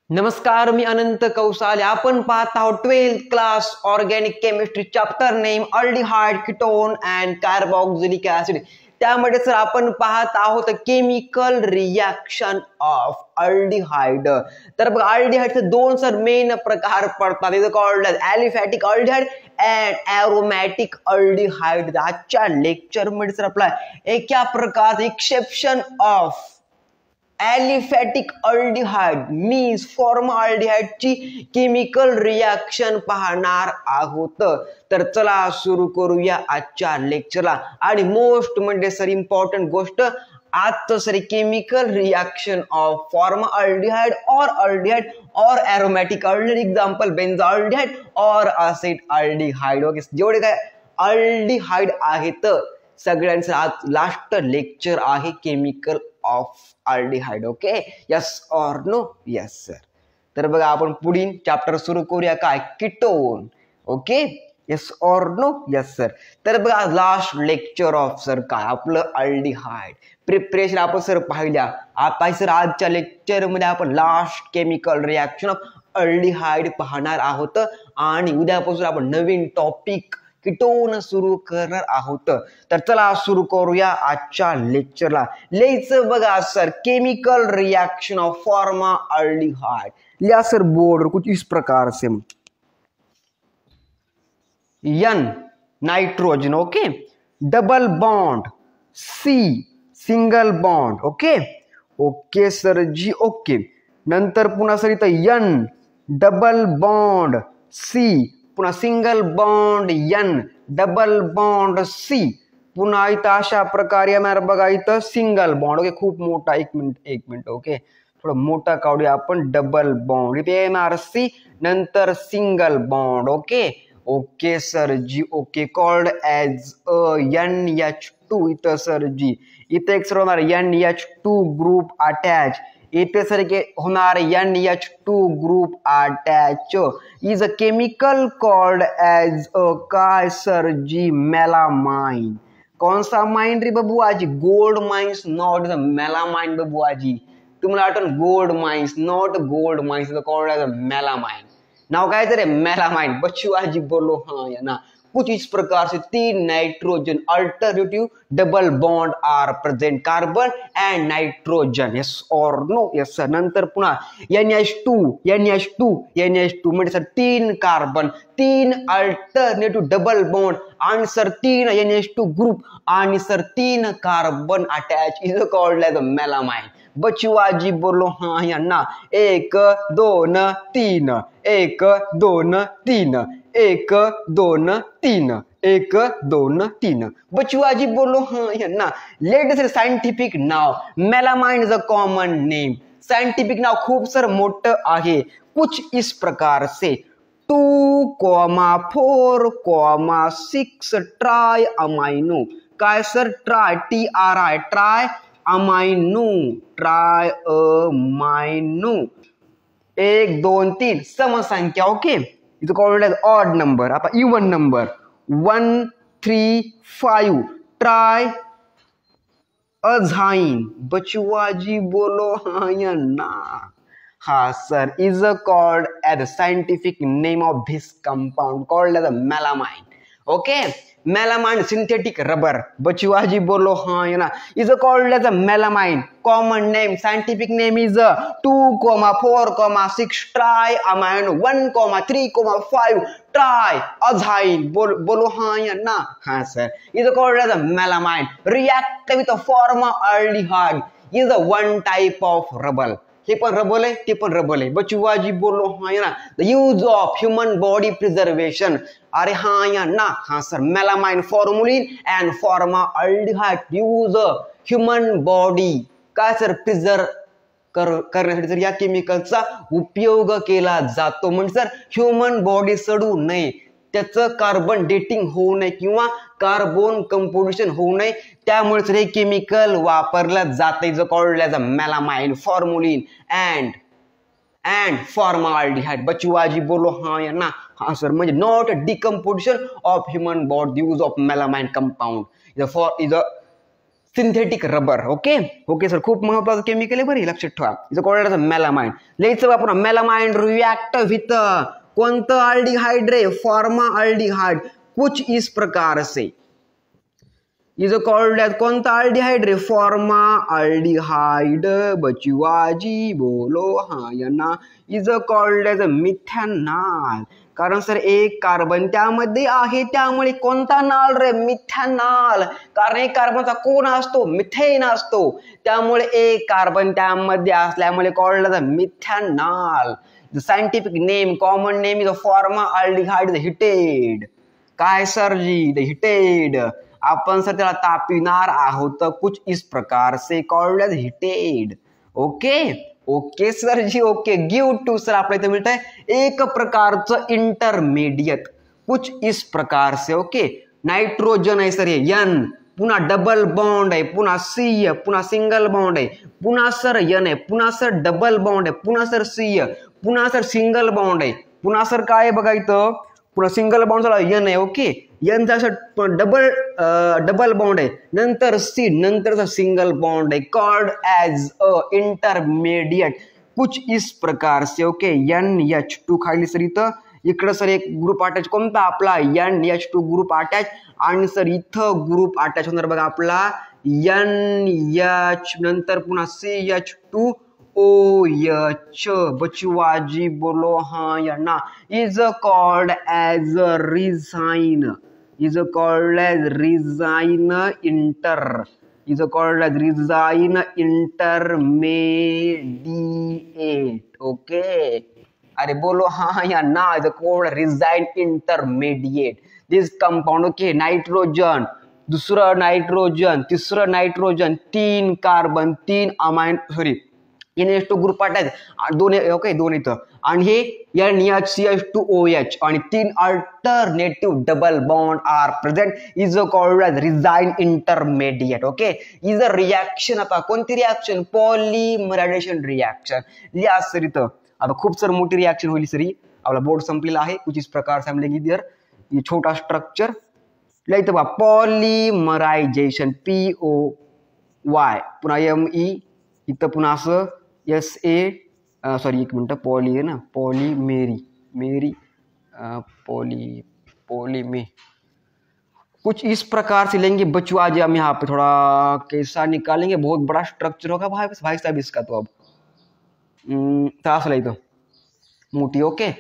नमस्कार, मी अनंत कौसाले. आपण पाहत आहोत 12th class organic chemistry chapter name aldehyde, ketone and carboxylic acid. त्यामध्ये सर आपण पाहत आहोत केमिकल रिॲक्शन ऑफ अल्डिहाइड. तर बघा, अल्डिहाइडचे दोन सर मेन प्रकार पडतात. Is called aliphatic aldehyde and aromatic aldehyde. आजच्या लेक्चर मध्ये सर आपला एका प्रकारचे exception of aliphatic aldehyde means formaldehyde ची केमिकल रिॲक्शन पाहणार आहोत. तर चला सुरू करूया आजच्या लेक्चरला. आणि मोस्ट म्हणजे सर इम्पॉर्टंट गोष्ट आजचं sir chemical reaction of formaldehyde और अल्डिहाइड और एरोमॅटिक अल्डिहाइड. एक्झाम्पल बेन्झाल्डिहाइड और ॲसिड अल्डिहाइड. ओके, जेवढे काय अल्डिहाइड आहेत सगळ्यांचं आज लास्ट लेक्चर आहे chemical of aldehyde. Okay, yes or no? Yes sir. तर बघा, आपण पुढील चॅप्टर सुरू करूया. काय? Ketone. Okay, yes or no? Yes sir. तर बघा, लास्ट लेक्चर ऑफ सर काय आपलं अल्डिहाइड प्रिपरेशन आपण सर पाहिल्या. आता सर आजच्या लेक्चर मध्ये आपण last chemical reaction of aldehyde पाहणार आहोत. आणि उद्यापासून आपण नवीन टॉपिक कीटोन सुरू करणार आहोत. तर चला सुरू करूया आजच्या लेक्चरला. लिहायचं बघा sir, chemical reaction of formaldehyde. लिहा सर बोर्ड कुछ इस प्रकार से. N nitrogen, okay, double bond C single bond. Okay okay sir ji. Okay, नंतर पुन्हा सर इथं N डबल बॉन्ड C, पुन्हा single bond N, double bond C, पुन्हा इथं अशा प्रकारे येणार बघा इथं सिंगल बॉन्ड. ओके, खूप मोठा. एक मिनिट. ओके, थोडं मोठा काढूया आपण. डबल बॉन्ड इथे येणार C, नंतर single bond. Okay okay sir ji. Okay, called as NH2. इथं सर जी इथे एक सर होणार NH2 ग्रुप अटॅच. इथे सर होणार NH2 group attach. Is a chemical called as काय सर जी? मेलामाइन. कौन सा माइन रे बबुआजी? Gold mines, not the melamine बबुआजी. तुम्हाला आठवण gold mines, not gold mines, called as melamine. नाव काय तर मेलामाइन. बच्चुआजी बोलो हाँ या ना. कुछ इस प्रकार से तीन nitrogen alternative double bond are present, carbon and nitrogen. Yes और नो? Yes sir. नंतर पुन्हा NH2 म्हणजे सर तीन कार्बन, तीन अल्टरनेटिव्ह डबल बॉन्ड आणि सर तीन NH2 ग्रुप आणि सर तीन carbon attach. Is called as melamine. बचुआजी बोलो हाँ या ना. 1 2 3, 1 2 3, 1 2 3, 1 2 3. बचुआजी बोलो हाँ या ना. लेट सर सायंटिफिक नाव. Melamine is a common name. Scientific नाव खूप सर मोठं आहे. कुछ इस प्रकार से 2,4,6 ट्राय अमाइनो. काय sir? Tri, TRI, tri amino. Tri amino 1 2 3 समसंख्या. Okay, it called as odd number. आता इवन नंबर 1 3 5 ट्राय अझाइन. बचुआजी बोलो हाँ या ना. हा sir, is called as scientific name of this compound called as melamine. Okay, melamine synthetic rubber. बचुआजी बोलो हाँ या ना. Is called as melamine. Common name, scientific name is 2,4,6 tri amino, 1,3,5 tri azine. बोलो हाँ या ना. हाँ sir, is called as melamine. React with formaldehyde is one type of rubber. हे पण रबल आहे, ते पण रबल आहे. बचुआजी बोलो हाँ या ना. The use of human body preservation. अरे हाँ या ना. हाँ sir, melamine formalin and formaldehyde use human body काय सर प्रिझर्व करण्यासाठी जर या केमिकलचा उपयोग केला जातो. म्हणजे सर ह्युमन बॉडी सडू नये, त्याचं कार्बन डेटिंग होऊ नये किंवा कार्बन कंपोजिशन होऊ नये, त्यामुळे हे केमिकल वापरलं जाते. जो called as a melamine, formalin and formaldehyde. बचुआजी बोलो हाँ या ना. हाँ सर, म्हणजे not decomposition of human body use of melamine compound is synthetic rubber. Okay okay sir, खूप महत्वाचं केमिकल आहे बरं, लक्षात ठेवा. Is called as melamine. लिहायचं आपण मेलामाइन रिएक्ट विथ कोणतं अल्डिहाइड रे, फॉर्माल्डिहाइड. कुछ इस प्रकार से इज कॉल्ड एज कोणता अल्डिहाइड रे, फॉर्माल्डिहाइड. बचवाजी बोलो हा या ना. Is called as methanol. कारण सर एक कार्बन त्यामध्ये आहे, त्यामुळे कोणता नाल रे, मिथेनॉल. कारण एक कार्बनचा कोण असतो, मिथेन असतो, त्यामुळे एक कार्बन त्यामध्ये असल्यामुळे called as methanol. The scientific name, common name is formaldehyde heated. काय सर जी, द हिटेड. आपण सर त्याला तापविणार आहोत, कुछ इस प्रकार से called as heated. Okay okay sir ji okay. Give to sir आपल्या इथे मिळत आहे एक प्रकारचं इंटरमीडिएट, कुछ इस प्रकार से. ओके नायट्रोजन आहे सर हे एन, पुन्हा डबल बॉन्ड आहे, पुन्हा सी आहे, पुन्हा सिंगल बॉन्ड आहे, पुन्हा सर एन आहे, पुन्हा सर डबल बॉन्ड आहे, पुन्हा सर सी आहे, पुन्हा सर सिंगल बॉन्ड आहे, पुन्हा सर काय आहे बघा इथं, पुन्हा सिंगल बॉन्ड झाला एन आहे. ओके एनचा असं डबल बॉन्ड आहे, नंतर सी, नंतर सिंगल बॉन्ड आहे, कॉल्ड एज अ इंटरमीडिएट कुछ इस प्रकार से. ओके NH2 खाली सर इथं, इकडं सर एक ग्रुप अटॅच कोणता आपला NH2 ग्रुप अटॅच, आणि सर इथं ग्रुप अटॅच होणार बघा आपला NH, नंतर पुन्हा CH2OH. बचवाजी बोलो हा या ना. Is called as resin. Is called as resin inter. Is called as resin intermediate. Okay अरे बोलो हा या ना. Is called resin intermediate. This compound. Okay nitrogen, दुसरं नाइट्रोजन, तिसरं nitrogen, 3 carbon, 3 amine NH2 group attach, दोन ओके दोन इथं, आणि हे NHCH2OH आणि 3 alternative double bond are present. Is called as resin intermediate. Okay is a reaction. आता कोणती रिॲक्शन, पॉलिमरायझेशन रिॲक्शन. लिहा सर इथं. आता खूप सर मोठी रिॲक्शन होईल सरी, आपला बोर्ड संपलेला आहे. कुछ इस प्रकार से हम लेंगे इधर ये छोटा स्ट्रक्चर लिहायचं बघा, पॉलिमरायझेशन POY, पुन्हा ME, इथं पुन्हा असं SA, सॉरी एक मिनटं, पॉली आहे ना, पॉलीमेरी पॉलीमे. कुछ इस प्रकार से लेंगे बच्चों. आज हम यहाँ पे थोड़ा कैसा निकालेंगे, बहुत बड़ा स्ट्रक्चर होगा भाई साहब इसका. तो अब त्रास लाई तो मोटी. ओके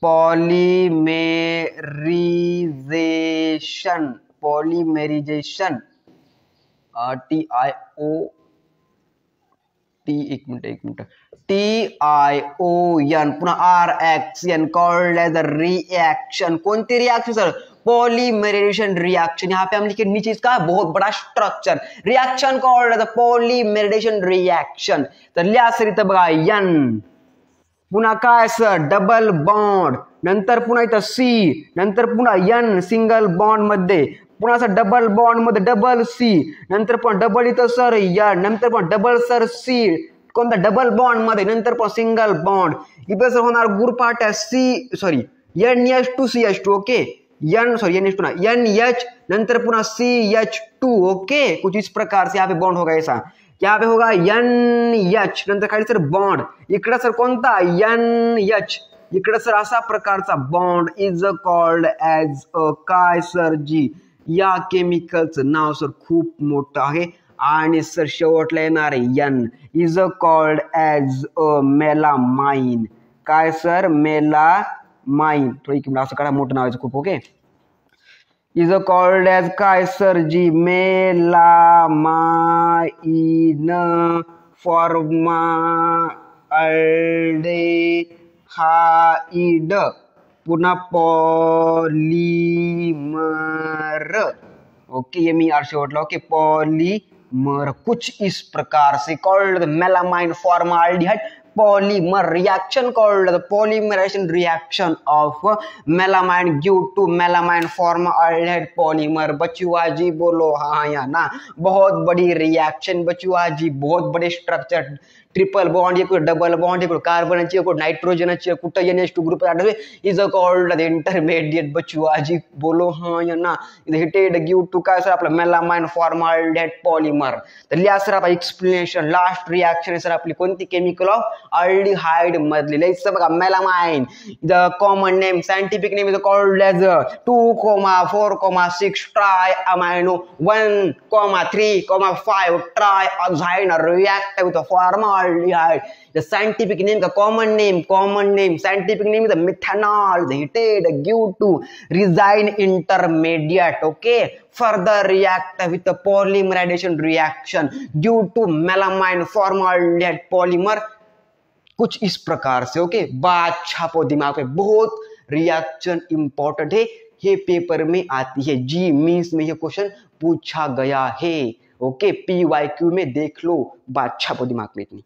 पॉलीमेरिजेशन एक मिनट TION पुन्हा RXN called as a reaction. कोणती रिएक्शन सर, पॉलीमेराइजेशन रिएक्शन. यहाँ पे हम लिखे नीचे इसका बहुत बड़ा structure, reaction called as a polymerisation reaction. तर लिहा सर इथं बघा N, पुन्हा काय सर डबल बॉन्ड, नंतर पुन्हा इथं C, नंतर पुन्हा N सिंगल बॉन्ड मध्ये, पुन्हा सर डबल बॉन्ड मध्ये डबल C, नंतर पण डबल इथं सर N, नंतर पण डबल सर C कोणता डबल बॉन्ड मध्ये, नंतर पण सिंगल बॉन्ड. इथं सर होणार group attach NH2CH2. Okay NH2 ना NH, नंतर पुन्हा CH2. ओके कुछ इस प्रकार से यहाँ पे बॉन्ड होगा ऐसा. यहाँ पे होगा NH, नंतर खाली सर बॉन्ड, इकडे सर कोणता NH, इकडे सर असा प्रकारचा बॉन्ड. इज कॉल्ड एज अ काय सर जी, या केमिकलचं नाव सर खूप मोठं आहे, आणि सर शेवटला येणार N. Is called as a melamine. काय सर मेलामाइन. थोडी किंमत असं करा, मोठं नाव आहे खूप. ओके इज कॉल्ड एज काय सर जी, मेलामाइन फॉर्माल्डिहाइड पुन्हा पॉलीमर. ओके ये मी आर शेवटला. ओके पॉलीमर कुछ इस प्रकार से called melamine formaldehyde polymer reaction called the polymerization reaction of melamine due to melamine formaldehyde polymer। बचुआ जी बोलो हाँ या ना। बहुत बड़ी रिएक्शन बचुआ जी, बहुत बड़े स्ट्रक्चर, ट्रिपल बॉन्ड ये कोई डबल बॉन्ड ये कोई कार्बन चाहिए कोई नाइट्रोजन चाहिए कुठं NH2 group is called the intermediate. बचुआ जी बोलो हाँ या ना। हिटेड गिव टू काय सर आपलं मेलामाइन फॉर्माल्डेहाइड पॉलिमर। तर लिहा सर आपलं एक्सप्लेनेशन, लास्ट रिएक्शन आहे सर आपली कोणती, केमिकल ऑफ अल्डिहाइड मधली। लिहायचं बघा melamine, the common name scientific name is called as 2,4,6 tri amino 1,3,5 tri azine react with formaldehyde. The scientific name, the common name, scientific name is the methanol. The heated give to resin intermediate. Okay, further react with the polymerization reaction due to melamine formaldehyde polymer। कुछ इस प्रकार से। Okay, बात छापो दिमाग पे, बहुत reaction important है, ये paper में आती है, जी मीन्स में ये क्वेश्चन पूछा गया है। ओके, PYQ में देख लो, बात छापो दिमाग में इतनी।